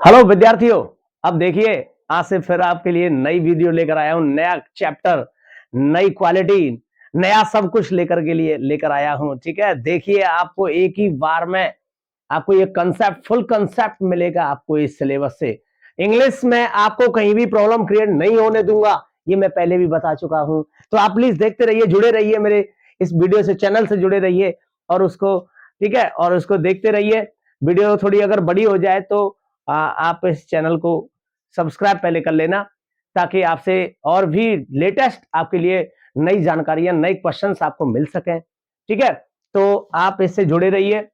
Hello विद्यार्थियों। अब देखिए, आज से फिर आपके लिए नई वीडियो लेकर आया हूं। नया चैप्टर, नई क्वालिटी, नया सब कुछ लेकर आया हूं। ठीक है, देखिए आपको एक ही बार में आपको ये कंसेप्ट, फुल कंसेप्ट मिलेगा आपको इस सिलेबस से। इंग्लिश में आपको कहीं भी प्रॉब्लम क्रिएट नहीं होने दूंगा, ये मैं पहले भी बता चुका हूं। तो आप प्लीज देखते रहिए, जुड़े रहिए मेरे इस वीडियो से, चैनल से जुड़े रहिए और उसको, ठीक है, और उसको देखते रहिए। वीडियो थोड़ी अगर बड़ी हो जाए तो आप इस चैनल को सब्सक्राइब पहले कर लेना, ताकि आपसे और भी लेटेस्ट आपके लिए नई जानकारियां, नए क्वेश्चंस आपको मिल सकें। ठीक है, तो आप इससे जुड़े रहिए।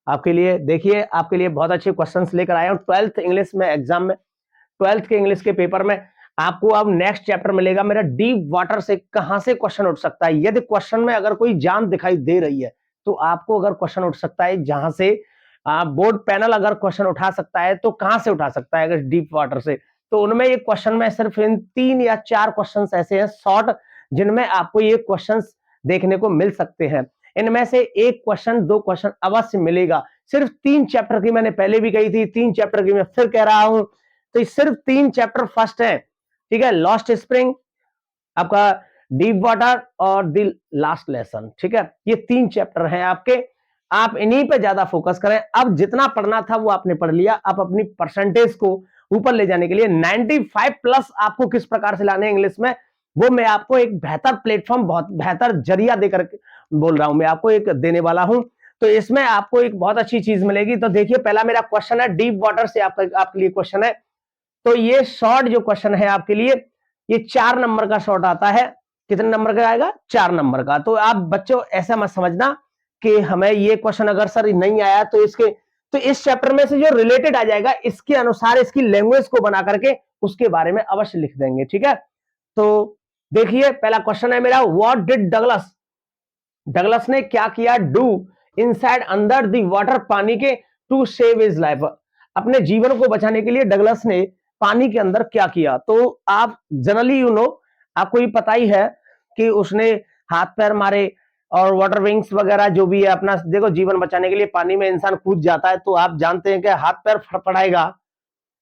आपके लिए देखिए, आपके लिए बहुत अच्छे क्वेश्चंस लेकर आया हूं। 12th इंग्लिश में एग्जाम में, 12th के इंग्लिश के पेपर में आपको अब नेक्स्ट चैप्टर मिलेगा मेरा, डीप वाटर से कहां से क्वेश्चन उठ सकता है। यदि क्वेश्चन में अगर कोई जान दिखाई दे रही है तो आपको अगर क्वेश्चन उठ सकता है जहां से बोर्ड पैनल अगर क्वेश्चन उठा सकता है तो कहां से उठा सकता है अगर डीप वाटर से। तो उनमें ये क्वेश्चन में सिर्फ इन 3 या 4 क्वेश्चंस ऐसे हैं शॉर्ट, जिनमें आपको ये क्वेश्चंस देखने को मिल सकते हैं। इनमें से एक क्वेश्चन, 2 क्वेश्चन अवश्य मिलेगा। सिर्फ 3 चैप्टर की मैंने पहले भी कही थी, 3 चैप्टर की मैं फिर कह रहा हूं। तो सिर्फ 3 चैप्टर फर्स्ट है, ठीक है, लॉस्ट स्प्रिंग, आपका डीप वाटर और द लास्ट लेसन। ठीक है, ये 3 चैप्टर हैं आपके। आप इन्हीं पे ज्यादा फोकस करें। अब जितना पढ़ना था वो आपने पढ़ लिया। आप अपनी परसेंटेज को ऊपर ले जाने के लिए 95 प्लस आपको किस प्रकार से लाने इंग्लिश में, वो मैं आपको एक बेहतर प्लेटफॉर्म, बहुत बेहतर जरिया देकर बोल रहा हूं, मैं आपको एक देने वाला हूं। तो इसमें आपको एक बहुत अच्छी चीज मिलेगी। तो देखिए, पहला मेरा क्वेश्चन है डीप वाटर से, आपके लिए क्वेश्चन है। तो ये शॉर्ट जो क्वेश्चन है आपके लिए, ये 4 नंबर का शॉर्ट आता है। कितने नंबर का आएगा? 4 नंबर का। तो आप बच्चों ऐसा मत समझना कि हमें ये क्वेश्चन अगर सर नहीं आया तो इस चैप्टर में से जो रिलेटेड आ जाएगा, इसके अनुसार इसकी लैंग्वेज को बना करके उसके बारे में अवश्य लिख देंगे। ठीक है, तो देखिए पहला क्वेश्चन है मेरा, व्हाट डिड डगलस, डगलस ने क्या किया, do inside under the water, पानी के, टू सेव हिज लाइफ, अपने जीवन को बचाने के लिए डगलस ने पानी के अंदर क्या किया। तो आप जनरली आपको ये पता ही है कि उसने हाथ पैर मारे और वाटर विंग्स वगैरह जो भी है अपना, देखो जीवन बचाने के लिए पानी में इंसान कूद जाता है तो आप जानते हैं कि हाथ पैर फड़फड़ाएगा,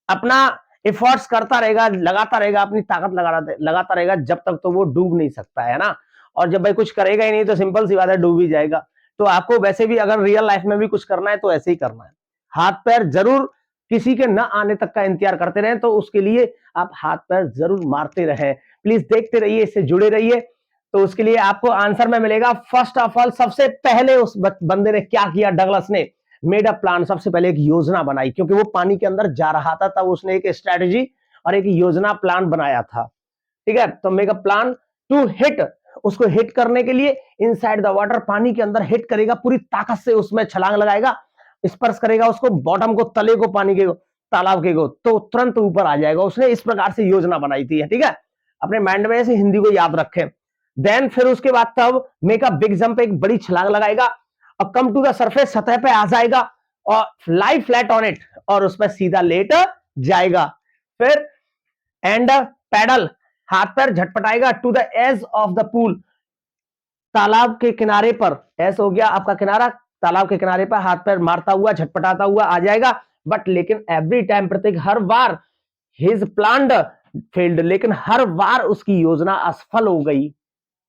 अपना एफर्ट्स करता रहेगा, लगाता रहेगा, अपनी ताकत लगाता रहेगा जब तक तो वो डूब नहीं सकता है ना। और जब भाई कुछ करेगा ही नहीं तो सिंपल सी बात है, डूब ही जाएगा। तो आपको वैसे भी अगर रियल लाइफ में भी कुछ करना है तो ऐसे ही करना है। हाथ पैर जरूर किसी के न आने तक का इंतजार करते रहें, तो उसके लिए आप हाथ पैर जरूर मारते रहें। प्लीज देखते रहिए, इससे जुड़े रहिए। तो उसके लिए आपको आंसर में मिलेगा, फर्स्ट ऑफ ऑल सबसे पहले उस बंदे ने क्या किया, डगलस ने मेड अ प्लान, सबसे पहले एक योजना बनाई, क्योंकि वो पानी के अंदर जा रहा था, तब उसने एक स्ट्रेटजी और एक योजना प्लान बनाया था। ठीक है, तो make a plan to hit, उसको हिट करने के लिए इनसाइड द वाटर, पानी के अंदर हिट करेगा, पूरी ताकत से उसमें छलांग लगाएगा, स्पर्श करेगा उसको, बॉटम को, तले को, पानी के तालाब के को, तो तुरंत ऊपर आ जाएगा। उसने इस प्रकार से योजना बनाई थी। ठीक है, अपने माइंड में ऐसे हिंदी को याद रखें। देन फिर उसके बाद तब मेक अ बिग जंप, एक बड़ी छलांग लगाएगा और कम टू द सरफेस, सतह पे आ जाएगा और लाई फ्लैट ऑन इट, और उस पर सीधा लेट जाएगा। फिर एंड पैडल, हाथ पैर झटपटाएगा, to the edge of the pool, तालाब के किनारे पर, ऐसा हो गया आपका किनारा, तालाब के किनारे पर हाथ पैर मारता हुआ, झटपटाता हुआ आ जाएगा। बट लेकिन एवरी टाइम, प्रत्येक हर बार, हिज प्लान्ड फेल्ड, लेकिन हर बार उसकी योजना असफल हो गई।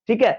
ठीक है,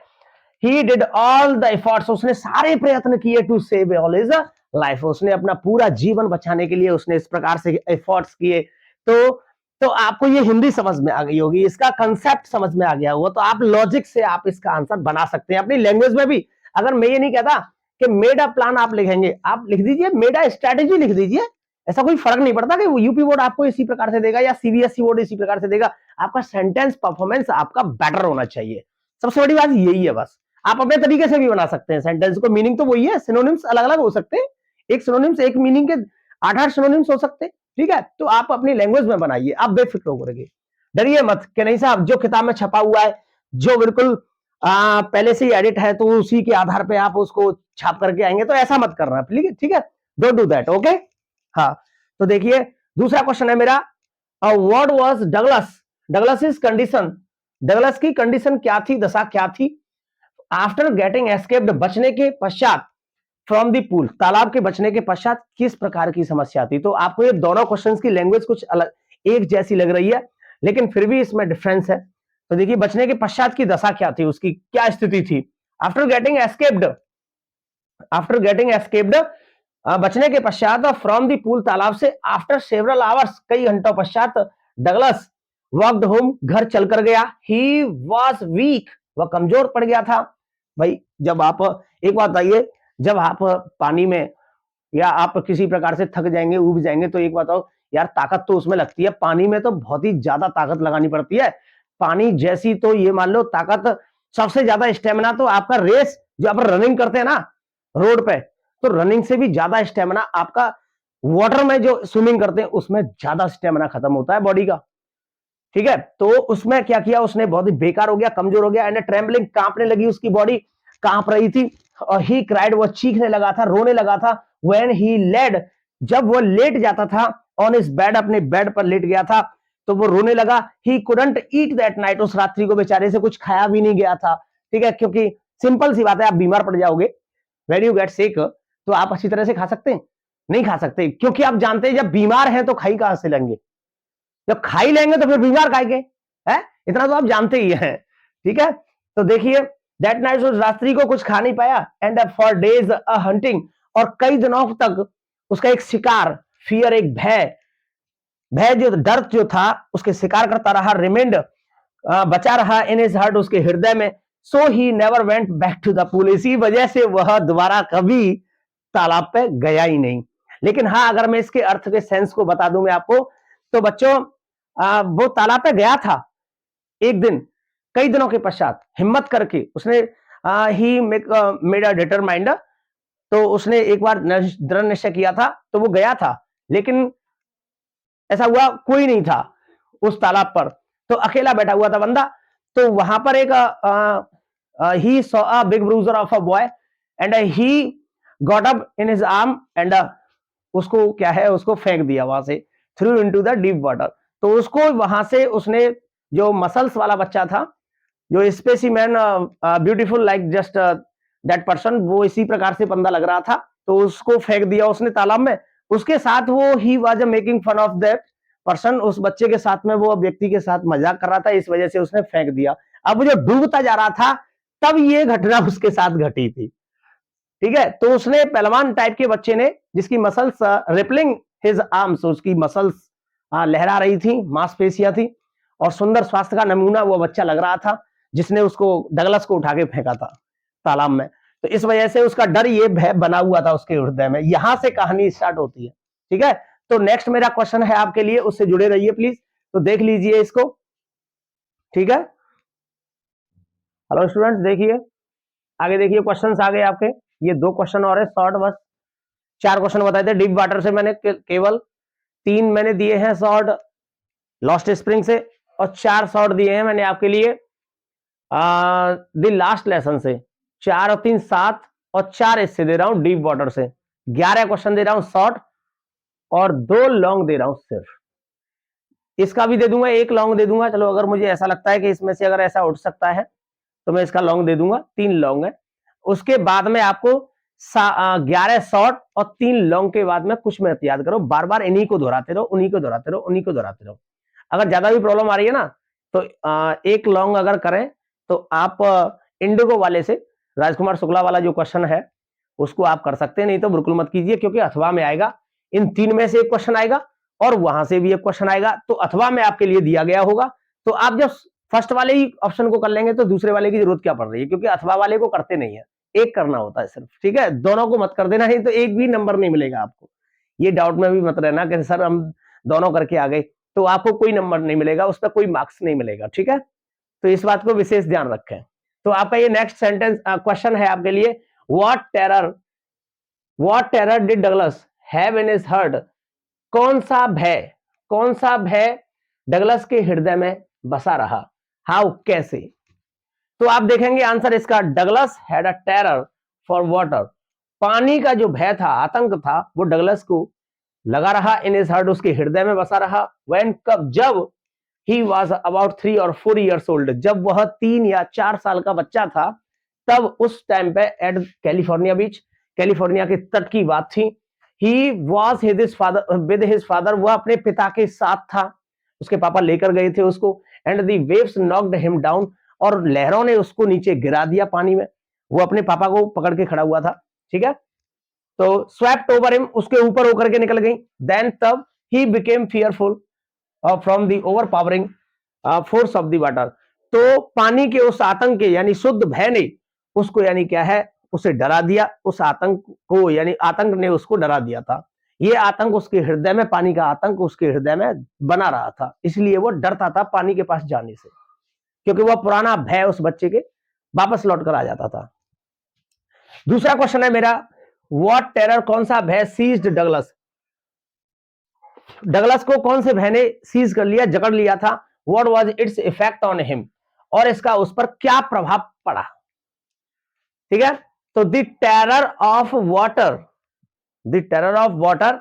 he did all the efforts, उसने सारे प्रयत्न किए, to save all his life, उसने अपना पूरा जीवन बचाने के लिए उसने इस प्रकार से एफर्ट्स किए। तो आपको ये हिंदी समझ में आ गई होगी, इसका कंसेप्ट समझ में आ गया होगा, तो आप लॉजिक से आप इसका आंसर बना सकते हैं अपनी लैंग्वेज में भी। अगर मैं ये नहीं कहता कि मेड अ प्लान आप लिखेंगे, आप लिख दीजिए मेड अ स्ट्रेटेजी, लिख दीजिए। ऐसा कोई फर्क नहीं पड़ता कि यूपी बोर्ड आपको इसी प्रकार से देगा या सीबीएसई बोर्ड इसी प्रकार से देगा। आपका सेंटेंस परफॉर्मेंस आपका बेटर होना चाहिए, सबसे बड़ी बात यही है बस। आप अपने तरीके से भी बना सकते हैं सेंटेंस को, मीनिंग तो वही है, सिनोनिम्स अलग अलग हो सकते हैं, एक सिनोनिम्स एक मीनिंग के 8-8 सिनोनिम्स हो सकते हैं। ठीक है, तो आप अपनी लैंग्वेज में बनाइए, आप बेफिक्र होकर के, डरिए मत कि नहीं साहब जो किताब में छपा हुआ है, जो बिल्कुल पहले से ही एडिट है, तो उसी के आधार पे आप उसको छाप करके आएंगे, तो ऐसा मत करना प्लीज। ठीक है, डोंट डू दैट, ओके। हाँ, तो देखिए दूसरा क्वेश्चन है मेरा, what was Douglas, Douglas is condition, Douglas की कंडीशन क्या थी, दशा क्या थी, आफ्टर गेटिंग एस्केप्ड, बचने के पश्चात, फ्रॉम द पूल, तालाब के बचने के पश्चात किस प्रकार की समस्या थी। तो आपको ये दोनों क्वेश्चंस की लैंग्वेज कुछ अलग एक जैसी लग रही है, लेकिन फिर भी इसमें डिफरेंस है। तो देखिए बचने के पश्चात की दशा क्या थी, उसकी क्या स्थिति थी। After getting escaped, after getting escaped, बचने के पश्चात फ्रॉम द पूल, तालाब से, आफ्टर सेवरल आवर्स, कई घंटों पश्चात, डगलस वॉकड होम, घर चलकर गया। ही वॉज वीक, वह कमजोर पड़ गया था। भाई जब आप, एक बात बताइए, जब आप पानी में या आप किसी प्रकार से थक जाएंगे, उब जाएंगे, तो एक बात बताओ यार, ताकत तो उसमें लगती है, पानी में तो बहुत ही ज्यादा ताकत लगानी पड़ती है। पानी जैसी तो ये मान लो ताकत, सबसे ज्यादा स्टेमिना तो आपका रेस, जो आप रनिंग करते हैं ना रोड पे, तो रनिंग से भी ज्यादा स्टेमिना आपका वाटर में जो स्विमिंग करते हैं उसमें ज्यादा स्टेमिना खत्म होता है बॉडी का। ठीक है, तो उसमें क्या किया उसने, बहुत ही बेकार हो गया, कमजोर हो गया, एंड ट्रेम्बलिंग, कांपने लगी उसकी बॉडी, कांप रही थी। और ही क्राइड, वो चीखने लगा था, रोने लगा था। व्हेन ही लेड, जब वो लेट जाता था, ऑन हिज बेड, अपने बेड पर लेट गया था, तो वो रोने लगा। He couldn't eat that night, उस रात्रि को बेचारे से कुछ खाया भी नहीं गया था। ठीक है, क्योंकि सिंपल सी बात है, आप बीमार पड़ जाओगे, वेन यू गेट सिक, तो आप अच्छी तरह से खा सकते हैं, नहीं खा सकते, क्योंकि आप जानते हैं जब बीमार हैं तो खाई कहां से लेंगे, जब खाई लेंगे तो फिर बीमार खाएंगे, है, इतना तो आप जानते ही हैं। ठीक है, तो देखिए दैट नाइट, उस रात्रि को कुछ खा नहीं पाया, and for days a hunting, और कई दिनों तक उसका एक शिकार, फियर, एक भय, भय जो डर जो था उसके शिकार करता रहा, रिमेंड, बचा रहा, इन हिज हार्ट, उसके हृदय में। So he never went back to the pool, इसी वजह से वह दोबारा कभी तालाब पे गया ही नहीं। लेकिन हाँ, अगर मैं इसके अर्थ के सेंस को बता दूं मैं आपको, तो बच्चों वो तालाब पे गया था एक दिन, कई दिनों के पश्चात हिम्मत करके उसने, ही मेड अ डिटरमाइंड, तो उसने एक बार दृढ़ निश्चय किया था, तो वो गया था, लेकिन ऐसा हुआ कोई नहीं था उस तालाब पर, तो अकेला बैठा हुआ था बंदा। तो वहां पर एक he saw a big bruiser of a boy, and he got up in his arm, and उसको क्या है, उसको फेंक दिया वहां से, through into the deep water. तो उसको वहां से उसने, जो मसल्स वाला बच्चा था, जो specimen, beautiful like just that person, वो इसी प्रकार से बंदा लग रहा था, तो उसको फेंक दिया उसने तालाब में। उसके साथ वो, he was making fun of that person, उस बच्चे के साथ में, वो व्यक्ति के साथ मजाक कर रहा था, इस वजह से उसने फेंक दिया। अब वो जो डूबता जा रहा था, तब ये घटना उसके साथ घटी थी। ठीक है, तो उसने, पहलवान टाइप के बच्चे ने, जिसकी मसल्स रिपलिंग हिज आर्म्स, उसकी मसल्स लहरा रही थी, मांसपेशियां थी, और सुंदर स्वास्थ्य का नमूना वो बच्चा लग रहा था, जिसने उसको, डगलस को उठा के फेंका था तालाब में। तो इस वजह से उसका डर, ये भय बना हुआ था उसके हृदय में। यहां से कहानी स्टार्ट होती है। ठीक है, तो नेक्स्ट मेरा क्वेश्चन है आपके लिए, उससे जुड़े रहिए प्लीज। तो देख लीजिए इसको। ठीक है, हेलो स्टूडेंट्स, देखिए आगे, देखिए क्वेश्चंस आ गए आपके। ये 2 क्वेश्चन और है शॉर्ट, बस 4 क्वेश्चन बताए थे डीप वाटर से, मैंने केवल 3 मैंने दिए हैं शॉर्ट लॉस्ट स्प्रिंग से, और 4 शॉर्ट दिए हैं मैंने आपके लिए द लास्ट लेसन से। 4 और 3 7, और 4 इससे दे रहा हूं डीप वाटर से। 11 क्वेश्चन दे रहा हूं शॉर्ट, और 2 लॉन्ग दे रहा हूं सिर्फ। इसका भी दे दूंगा, 1 लॉन्ग दे दूंगा, चलो अगर मुझे ऐसा लगता है कि इसमें से अगर ऐसा उठ सकता है तो मैं इसका लॉन्ग दे दूंगा। 3 लॉन्ग है, उसके बाद में आपको 11 शॉर्ट और 3 लॉन्ग के बाद में कुछ मिनट याद करो, बार बार इन्हीं को दोहराते रहो, उन्हीं को दोहराते रहो, उन्हीं को दोहराते रहो। अगर ज्यादा भी प्रॉब्लम आ रही है ना, तो 1 लॉन्ग अगर करें तो आप इंडिगो वाले से, राजकुमार शुक्ला वाला जो क्वेश्चन है उसको आप कर सकते हैं, नहीं तो बिल्कुल मत कीजिए, क्योंकि अथवा में आएगा, इन 3 में से एक क्वेश्चन आएगा, और वहां से भी एक क्वेश्चन आएगा, तो अथवा में आपके लिए दिया गया होगा। तो आप जब फर्स्ट वाले ही ऑप्शन को कर लेंगे तो दूसरे वाले की जरूरत क्या पड़ रही है, क्योंकि अथवा वाले को करते नहीं है, एक करना होता है सिर्फ। ठीक है, दोनों को मत कर देना, नहीं तो एक भी नंबर नहीं मिलेगा आपको। ये डाउट में भी मत रहना कि सर हम दोनों करके आ गए, तो आपको कोई नंबर नहीं मिलेगा, उस पर कोई मार्क्स नहीं मिलेगा। ठीक है, तो इस बात को विशेष ध्यान रखें। तो आपका ये नेक्स्ट सेंटेंस क्वेश्चन है आपके लिए, what terror did Douglas have in his heart, कौन सा भय डगलस के हृदय में बसा रहा, हाउ, कैसे। तो आप देखेंगे आंसर इसका, Douglas had a terror for water, पानी का जो भय था, आतंक था, वो डगलस को लगा रहा, इन हिज हार्ट, उसके हृदय में बसा रहा। व्हेन, कब, जब ही वॉज अबाउट 3 और 4 ईयर्स ओल्ड, जब वह 3 या 4 साल का बच्चा था, तब उस टाइम पे एट कैलिफोर्निया बीच, कैलिफोर्निया के तट की बात थी। He was with his father, वह अपने पिता के साथ था, उसके पापा लेकर गए थे उसको। And the waves knocked him down, और लहरों ने उसको नीचे गिरा दिया पानी में। वो अपने पापा को पकड़ के खड़ा हुआ था, ठीक है। तो स्वेप्ट ओवर हिम, उसके ऊपर होकर के निकल गई। देन तब he became fearful from the over powering force of the water. तो पानी के उस आतंक के, यानी शुद्ध भय ने उसको, यानी क्या है, उसे डरा दिया। उस आतंक को, यानी आतंक ने उसको डरा दिया था। ये आतंक उसके हृदय में, पानी का आतंक उसके हृदय में बना रहा था, इसलिए वो डरता था पानी के पास जाने से, क्योंकि वह पुराना भय उस बच्चे के वापस लौट कर आ जाता था। दूसरा क्वेश्चन है मेरा, व्हाट टेरर, कौन सा भय सीज्ड डगलस, डगलस को कौन से भय ने सीज कर लिया, जकड़ लिया था। What was its effect on him, और इसका उस पर क्या प्रभाव पड़ा, ठीक है। तो the terror of water, the terror of water,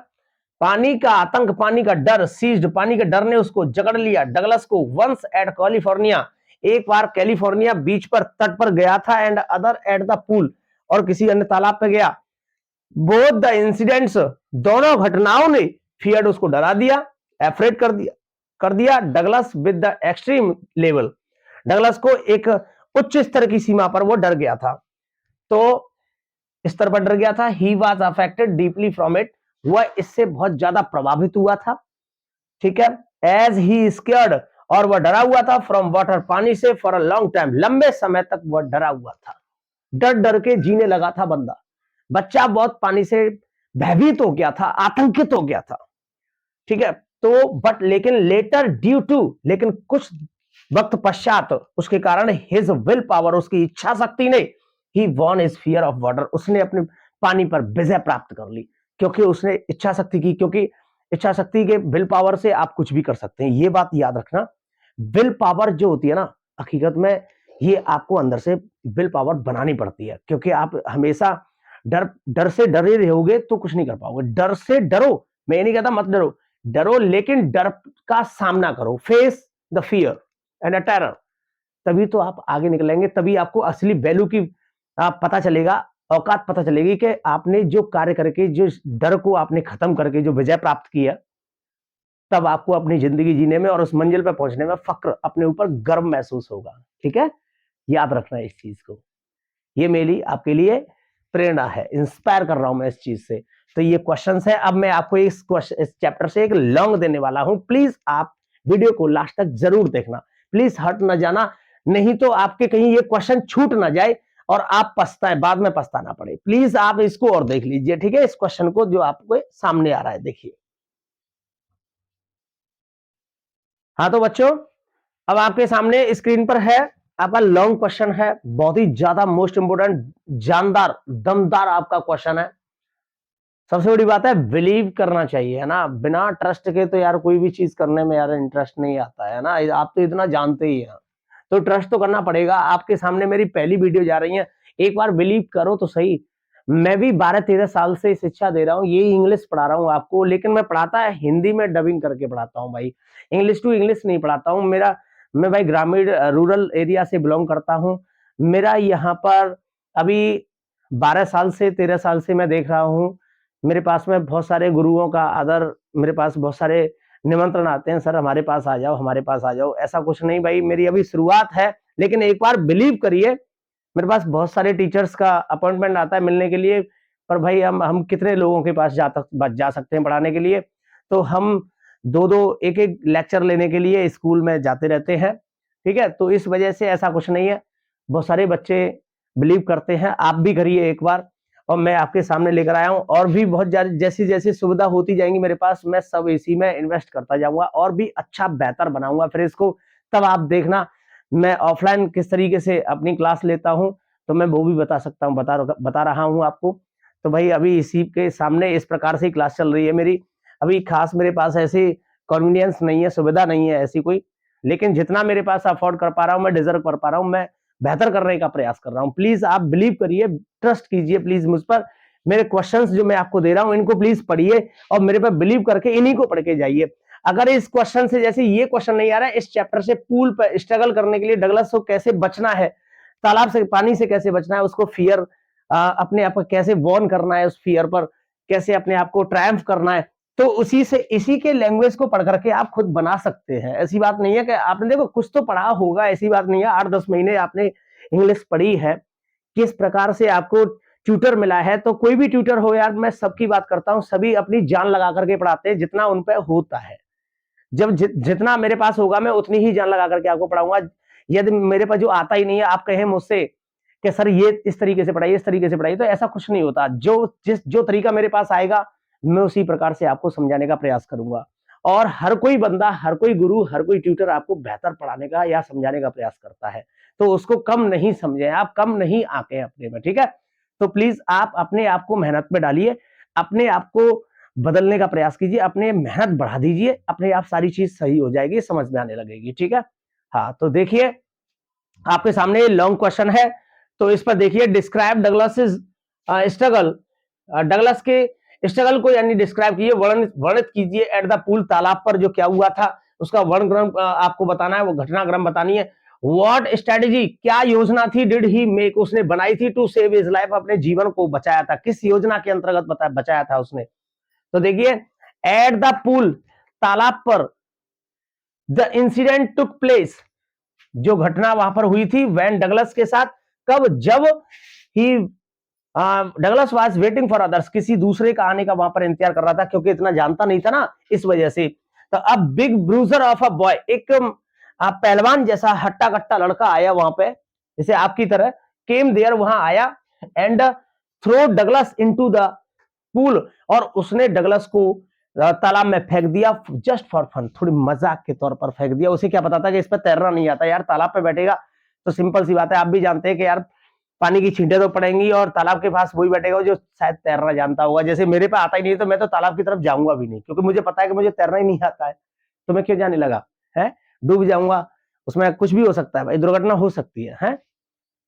पानी का आतंक, पानी का डर, सीज्ड, पानी के डर ने उसको जकड़ लिया डगलस को। वंस एट कैलिफोर्निया, एक बार कैलिफोर्निया बीच पर, तट पर गया था। And other at the pool, और किसी अन्य तालाब पे गया। बोथ द इंसिडेंट्स, दोनों घटनाओं ने फियर्ड, उसको डरा दिया, एफ्रेड कर दिया Douglas with the extreme level, Douglas को एक उच्च स्तर की सीमा पर वो डर गया था। तो स्तर पर डर गया था। He was affected deeply from it, वह इससे बहुत ज्यादा प्रभावित हुआ था, ठीक है। एज ही स्केयर्ड, और वह डरा हुआ था, फ्रॉम वाटर, पानी से, फॉर अ लॉन्ग टाइम, लंबे समय तक वह डरा हुआ था, डर डर के जीने लगा था बंदा। बच्चा बहुत पानी से भयभीत हो गया था, आतंकित हो गया था, ठीक है। तो बट लेकिन लेटर ड्यू टू, लेकिन कुछ वक्त पश्चात उसके कारण, हिज विल पावर, उसकी इच्छा शक्ति ने, he won his fear of water, उसने अपने पानी पर विजय प्राप्त कर ली, क्योंकि उसने इच्छा शक्ति की। क्योंकि इच्छा शक्ति के विल पावर से आप कुछ भी कर सकते हैं, ये बात याद रखना। विल पावर जो होती है ना, हकीकत में ये आपको अंदर से विल पावर बनानी पड़ती है, क्योंकि आप हमेशा डर से डरे रहोगे तो कुछ नहीं कर पाओगे। डर से डरो, मैं ये नहीं कहता मत डरो, डरो, लेकिन डर का सामना करो, face the fear and a terror, तभी तो आप आगे निकलेंगे, तभी आपको असली वैल्यू की पता चलेगा, औकात पता चलेगी कि आपने जो कार्य करके, जो डर को आपने खत्म करके जो विजय प्राप्त किया, तब आपको अपनी जिंदगी जीने में और उस मंजिल पर पहुंचने में फक्र, अपने ऊपर गर्व महसूस होगा, ठीक है। याद रखना इस चीज को, ये मेरी आपके लिए प्रेरणा है, इंस्पायर कर रहा हूं मैं इस चीज से। तो ये क्वेश्चंस है। अब मैं आपको इस चैप्टर से एक लॉन्ग देने वाला हूं, प्लीज आप वीडियो को लास्ट तक जरूर देखना, प्लीज हट ना जाना, नहीं तो आपके कहीं ये क्वेश्चन छूट ना जाए और आप पछताएं, बाद में पछताना पड़े। प्लीज आप इसको और देख लीजिए, ठीक है, इस क्वेश्चन को जो आपको सामने आ रहा है, देखिए। हाँ तो बच्चों, अब आपके सामने स्क्रीन पर है आपका लॉन्ग क्वेश्चन है, बहुत ही ज्यादा मोस्ट इंपोर्टेंट, जानदार, दमदार आपका क्वेश्चन है। सबसे बड़ी बात है, बिलीव करना चाहिए, है ना। बिना ट्रस्ट के तो यार कोई भी चीज करने में यार इंटरेस्ट नहीं आता है ना, आप तो इतना जानते ही हैं। तो ट्रस्ट तो करना पड़ेगा। आपके सामने मेरी पहली वीडियो जा रही है, एक बार बिलीव करो तो सही। मैं भी 12-13 साल से शिक्षा दे रहा हूँ, ये इंग्लिश पढ़ा रहा हूँ आपको, लेकिन मैं पढ़ाता है हिंदी में डबिंग करके पढ़ाता हूँ भाई, इंग्लिश टू इंग्लिश नहीं पढ़ाता हूँ। मैं भाई ग्रामीण रूरल एरिया से बिलोंग करता हूँ। मेरा यहाँ पर अभी 12 साल से 13 साल से मैं देख रहा हूँ, मेरे पास में बहुत सारे गुरुओं का आदर, मेरे पास बहुत सारे निमंत्रण आते हैं, सर हमारे पास आ जाओ, हमारे पास आ जाओ। ऐसा कुछ नहीं भाई, मेरी अभी शुरुआत है, लेकिन एक बार बिलीव करिए, मेरे पास बहुत सारे टीचर्स का अपॉइंटमेंट आता है मिलने के लिए, पर भाई हम कितने लोगों के पास जा सकते हैं पढ़ाने के लिए। तो हम 2-2 एक-एक लेक्चर लेने के लिए स्कूल में जाते रहते हैं, ठीक है। तो इस वजह से ऐसा कुछ नहीं है, बहुत सारे बच्चे बिलीव करते हैं, आप भी करिए एक बार। और मैं आपके सामने लेकर आया हूँ, और भी बहुत जैसी जैसी सुविधा होती जाएंगी मेरे पास, मैं सब इसी में इन्वेस्ट करता जाऊंगा और भी अच्छा बेहतर बनाऊंगा फिर इसको। तब आप देखना मैं ऑफलाइन किस तरीके से अपनी क्लास लेता हूं, तो मैं वो भी बता सकता हूं, बता रहा हूं आपको। तो भाई अभी इसी के सामने इस प्रकार से क्लास चल रही है मेरी। अभी खास मेरे पास ऐसी कन्वीनियंस नहीं है, सुविधा नहीं है ऐसी कोई, लेकिन जितना मेरे पास अफोर्ड कर पा रहा हूं, मैं डिजर्व कर पा रहा हूं, मैं बेहतर करने का प्रयास कर रहा हूं। प्लीज आप बिलीव करिए, ट्रस्ट कीजिए प्लीज मुझ पर। मेरे क्वेश्चंस जो मैं आपको दे रहा हूं, इनको प्लीज पढ़िए और मेरे पर बिलीव करके इन्हीं को पढ़ के जाइए। अगर इस क्वेश्चन से, जैसे ये क्वेश्चन नहीं आ रहा है, इस चैप्टर से पूल पर स्ट्रगल करने के लिए डगलस को कैसे बचना है, तालाब से, पानी से कैसे बचना है, उसको फियर अपने आप को कैसे वॉर्न करना है उस फियर पर, कैसे अपने आप को ट्रायम्फ करना है, तो उसी से इसी के लैंग्वेज को पढ़ करके आप खुद बना सकते हैं। ऐसी बात नहीं है कि आपने देखो कुछ तो पढ़ा होगा, ऐसी बात नहीं है 8-10 महीने आपने इंग्लिश पढ़ी है, किस प्रकार से आपको ट्यूटर मिला है, तो कोई भी ट्यूटर हो यार, मैं सबकी बात करता हूं, सभी अपनी जान लगा करके पढ़ाते हैं जितना उन पे होता है। जब जितना मेरे पास होगा मैं उतनी ही जान लगा करके आपको पढ़ाऊंगा। यदि मेरे पास जो आता ही नहीं है, आप कहें मुझसे कि सर ये इस तरीके से पढ़ाइए, इस तरीके से पढ़ाइए, तो ऐसा कुछ नहीं होता। जो तरीका मेरे पास आएगा मैं उसी प्रकार से आपको समझाने का प्रयास करूंगा। और हर कोई बंदा, हर कोई गुरु, हर कोई ट्यूटर आपको बेहतर पढ़ाने का या समझाने का प्रयास करता है, तो उसको कम नहीं समझें, आप कम नहीं आके अपने में, ठीक है। तो प्लीज आप अपने आप को मेहनत में डालिए, अपने आप को बदलने का प्रयास कीजिए, अपने मेहनत बढ़ा दीजिए, अपने आप सारी चीज सही हो जाएगी, समझ में आने लगेगी, ठीक है। हाँ, तो देखिए आपके सामने लॉन्ग क्वेश्चन है, तो इस पर देखिए, डिस्क्राइब डगलस स्ट्रगल, डगलस के स्ट्रगल को यानी डिस्क्राइब कीजिए, वर्णित कीजिए एट द पूल, तालाब पर जो क्या हुआ था उसका वर्णक्रम आपको बताना है, वो घटनाक्रम बतानी है। व्हाट स्ट्रेटेजी, क्या योजना थी, डिड ही मेक, उसने बनाई थी, टू सेव हिज लाइफ, अपने जीवन को बचाया था, किस योजना के अंतर्गत बचाया था उसने। तो देखिए, एट द पूल, तालाब पर, द इंसिडेंट टुक प्लेस, जो घटना वहां पर हुई थी वैन डगलस के साथ, कब, जब he Douglas was waiting for others, किसी दूसरे का आने का वहां पर इंतजार कर रहा था, क्योंकि इतना जानता नहीं था ना, इस वजह से। तो अब big bruiser of a boy, एक पहलवान जैसा हट्टा कट्टा लड़का आया वहां पे, जैसे आपकी तरह, केम देयर, वहां आया, and throw Douglas into the pool, और उसने डगलस को तालाब में फेंक दिया, जस्ट फॉर फन, थोड़ी मजाक के तौर पर फेंक दिया। उसे क्या पता था कि इस पर तैरना नहीं आता यार, तालाब पे बैठेगा तो सिंपल सी बात है, आप भी जानते हैं कि यार पानी की छींटे तो पड़ेंगी, और तालाब के पास वही बैठेगा जो शायद तैरना जानता होगा। जैसे मेरे पे आता ही नहीं है तो मैं तो तालाब की तरफ जाऊंगा भी नहीं, क्योंकि मुझे पता है कि मुझे तैरना ही नहीं आता है, तो मैं क्यों जाने लगा है, डूब जाऊंगा, उसमें कुछ भी हो सकता है भाई, दुर्घटना हो सकती है,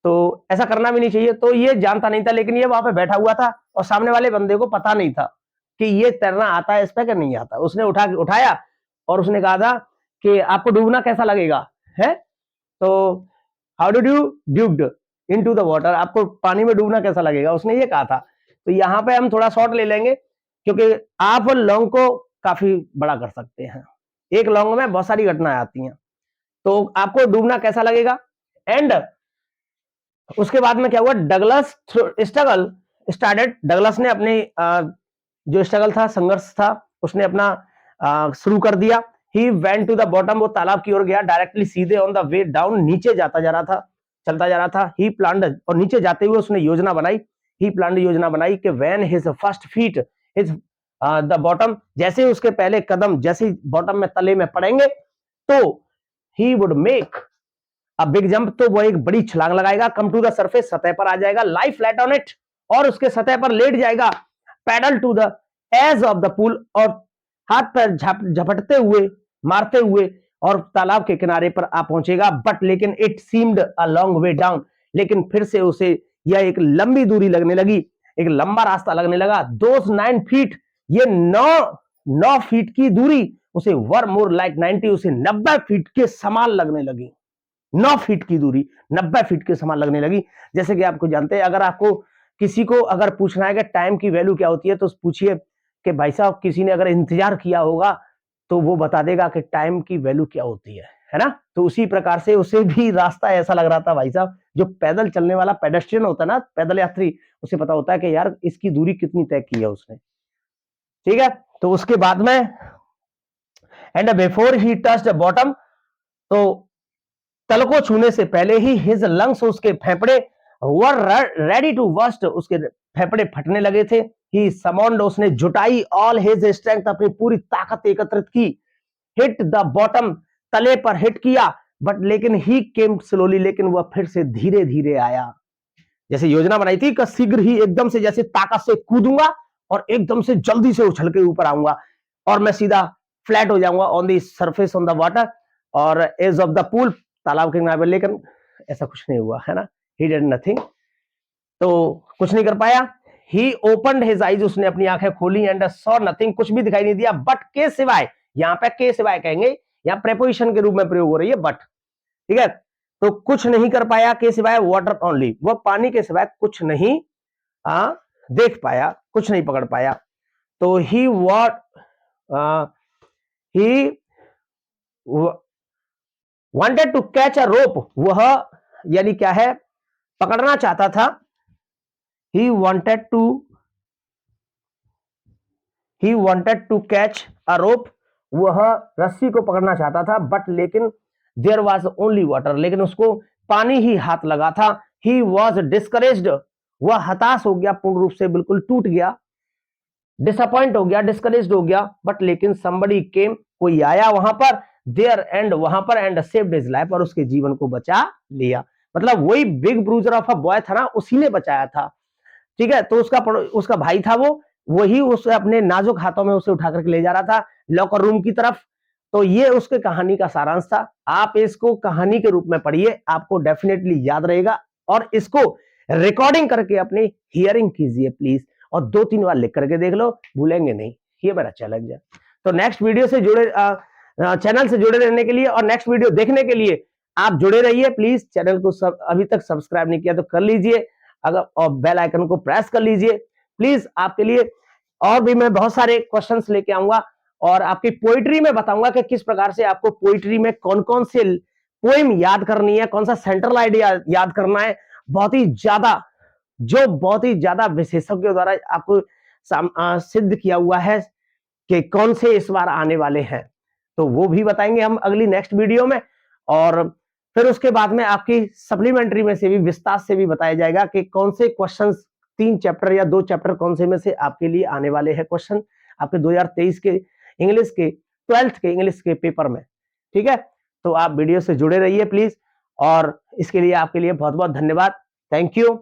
तो ऐसा करना भी नहीं चाहिए। तो ये जानता नहीं था, लेकिन ये वहां पे बैठा हुआ था और सामने वाले बंदे को पता नहीं था कि ये तैरना आता है इस पे कि नहीं आता। उसने उठाया और उसने कहा था कि आपको डूबना कैसा लगेगा, है, तो how did you dubbed into the water, आपको पानी में डूबना कैसा लगेगा, उसने ये कहा था। तो यहाँ पे हम थोड़ा शॉर्ट ले लेंगे, क्योंकि आप लॉन्ग को काफी बड़ा कर सकते हैं, एक लॉन्ग में बहुत सारी घटनाएं आती हैं। तो आपको डूबना कैसा लगेगा, एंड उसके बाद में क्या हुआ, डगलस स्ट्रगल स्टार्टेड, डगलस ने अपनी जो स्ट्रगल था, संघर्ष था, उसने अपना शुरू कर दिया। He went to the bottom, वो तालाब की ओर गया, डायरेक्टली सीधे ऑन द वे डाउन, नीचे जाता जा रहा था, चलता जा रहा था। ही प्लान्ड, और नीचे जाते हुए उसने योजना बनाई, ही प्लान्ड, योजना बनाई कि when his first feet his the bottom, जैसे उसके पहले कदम जैसे बॉटम में, तले में पड़ेंगे, तो ही वुड मेक अब बिग जंप, तो वो एक बड़ी छलांग लगाएगा, कम टू द सरफेस, सतह पर आ जाएगा, लाई फ्लैट ऑन इट, और उसके सतह पर लेट जाएगा, paddle to the edge of the pool, और हाथ पैर झपटते हुए, मारते हुए, और तालाब के किनारे पर आ पहुंचेगा। बट लेकिन it seemed a long way down, लेकिन फिर से उसे यह एक लंबी दूरी लगने लगी, एक लंबा रास्ता लगने लगा। दोस 9 फीट, ये 9 फीट की दूरी उसे वर मोर लाइक 90, उसे 90 फीट के समान लगने लगी। 9 फीट की दूरी 90 फीट के समान लगने लगी। जैसे कि आपको जानते हैं, अगर आपको किसी को अगर पूछना है कि टाइम की वैल्यू क्या होती है, तो पूछिए कि भाई साहब, किसी ने अगर इंतजार किया होगा तो वो बता देगा कि टाइम की वैल्यू क्या होती है ना। तो उसी प्रकार से उसे भी रास्ता ऐसा लग रहा था भाई साहब, जो पैदल चलने वाला पेडेस्ट्रियन होता है ना, पैदल यात्री, उसे पता होता है कि यार इसकी दूरी कितनी तय की है उसने, ठीक है। तो उसके बाद में, and before he touched bottom, तो तल को छूने से पहले ही हिज लंग्स, उसके फेफड़े, वर रेडी टू बस्ट, उसके फेफड़े फटने लगे थे। ही समॉन्ड, उसने जुटाई, ऑल हिज स्ट्रेंथ, अपनी पूरी ताकत एकत्रित की। हिट द बॉटम, तले पर हिट किया, बट लेकिन ही केम स्लोली, लेकिन वह फिर से धीरे धीरे आया। जैसे योजना बनाई थी कि शीघ्र ही एकदम से जैसे ताकत से कूदूंगा और एकदम से जल्दी से उछल के ऊपर आऊंगा और मैं सीधा फ्लैट हो जाऊंगा on the surface on the water और एज ऑफ द पूल, तालाब के किनारे। लेकिन ऐसा कुछ नहीं हुआ, है ना। ही डिड नथिंग, तो कुछ नहीं कर पाया। ही ओपनड हिज आईज, उसने अपनी आंखें खोली, एंड सॉ नथिंग, कुछ भी दिखाई नहीं दिया, बट के सिवाय, यहाँ पे के सिवाय कहेंगे, यहाँ प्रेपोजिशन के रूप में प्रयोग हो रही है बट, ठीक है। तो कुछ नहीं कर पाया के सिवाय, वाटर ओनली, वो पानी के सिवाय कुछ नहीं देख पाया, कुछ नहीं पकड़ पाया। तो he wanted to catch a rope, वह यानी क्या है, पकड़ना चाहता था। He wanted to catch a rope, वह रस्सी को पकड़ना चाहता था, बट लेकिन देयर वाज ओनली वाटर, लेकिन उसको पानी ही हाथ लगा था। ही वॉज डिस्करेज्ड, वह हताश हो गया, पूर्ण रूप से बिल्कुल टूट गया, डिसअपॉइंट हो गया, डिस्करेज्ड हो गया। बट लेकिन somebody came, कोई आया वहां पर, देयर एंड वहां पर, एंड सेव्ड हिज लाइफ, और उसके जीवन को बचा लिया। मतलब वही big bruiser of a boy था ना, उसी ने बचाया था। ठीक है, तो उसका भाई था, वो वही उसे अपने नाजुक हाथों में उसे उठा करके ले जा रहा था लॉकर रूम की तरफ। तो ये उसके कहानी का सारांश था। आप इसको कहानी के रूप में पढ़िए, आपको डेफिनेटली याद रहेगा, और इसको रिकॉर्डिंग करके अपनी हियरिंग कीजिए प्लीज, और 2-3 बार लिख करके देख लो, भूलेंगे नहीं। ये मेरा चैलेंज है। तो नेक्स्ट वीडियो से जुड़े, चैनल से जुड़े रहने के लिए और नेक्स्ट वीडियो देखने के लिए आप जुड़े रहिए प्लीज। चैनल को अभी तक सब्सक्राइब नहीं किया तो कर लीजिए, अगर और बेल आइकन को प्रेस कर लीजिए प्लीज। आपके लिए और भी मैं बहुत सारे क्वेश्चंस लेके आऊंगा, और आपकी पोइट्री में बताऊंगा कि किस प्रकार से आपको पोइट्री में कौन कौन से पोएम याद करनी है, कौन सा सेंट्रल आइडिया याद करना है, बहुत ही ज्यादा विशेषज्ञों द्वारा आपको सिद्ध किया हुआ है कि कौन से इस बार आने वाले हैं। तो वो भी बताएंगे हम अगली नेक्स्ट वीडियो में, और फिर उसके बाद में आपकी सप्लीमेंट्री में से भी विस्तार से भी बताया जाएगा कि कौन से क्वेश्चंस 3 चैप्टर या 2 चैप्टर कौन से में से आपके लिए आने वाले हैं क्वेश्चन, आपके 2023 के इंग्लिश के 12th के इंग्लिश के पेपर में। ठीक है, तो आप वीडियो से जुड़े रहिए प्लीज, और इसके लिए आपके लिए बहुत बहुत धन्यवाद। Thank you.